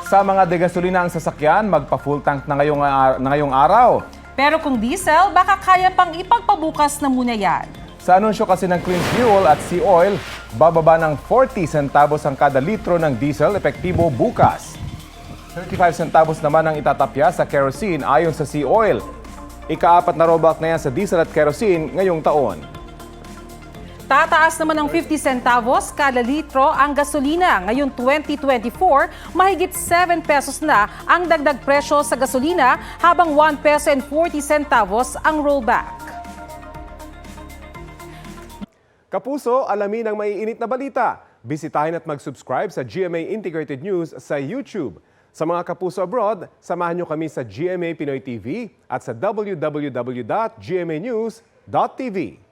Sa mga degasolina ang sasakyan, magpa-full tank na ngayong araw. Pero kung diesel, baka kaya pang ipagpabukas na muna yan. Sa anunsyo kasi ng Clean Fuel at Sea Oil, bababa ng 40 centavos ang kada litro ng diesel epektibo bukas. 35 centavos naman ang itatapya sa kerosene ayon sa Sea Oil. Ika-4 na rollback na yan sa diesel at kerosene ngayong taon. Tataas naman ng 50 centavos kada litro ang gasolina. Ngayon 2024, mahigit 7 pesos na ang dagdag presyo sa gasolina habang 1 peso and 40 centavos ang rollback. Kapuso, alamin ang maiinit na balita. Bisitahin at mag-subscribe sa GMA Integrated News sa YouTube. Sa mga kapuso abroad, samahan nyo kami sa GMA Pinoy TV at sa www.gmanews.tv.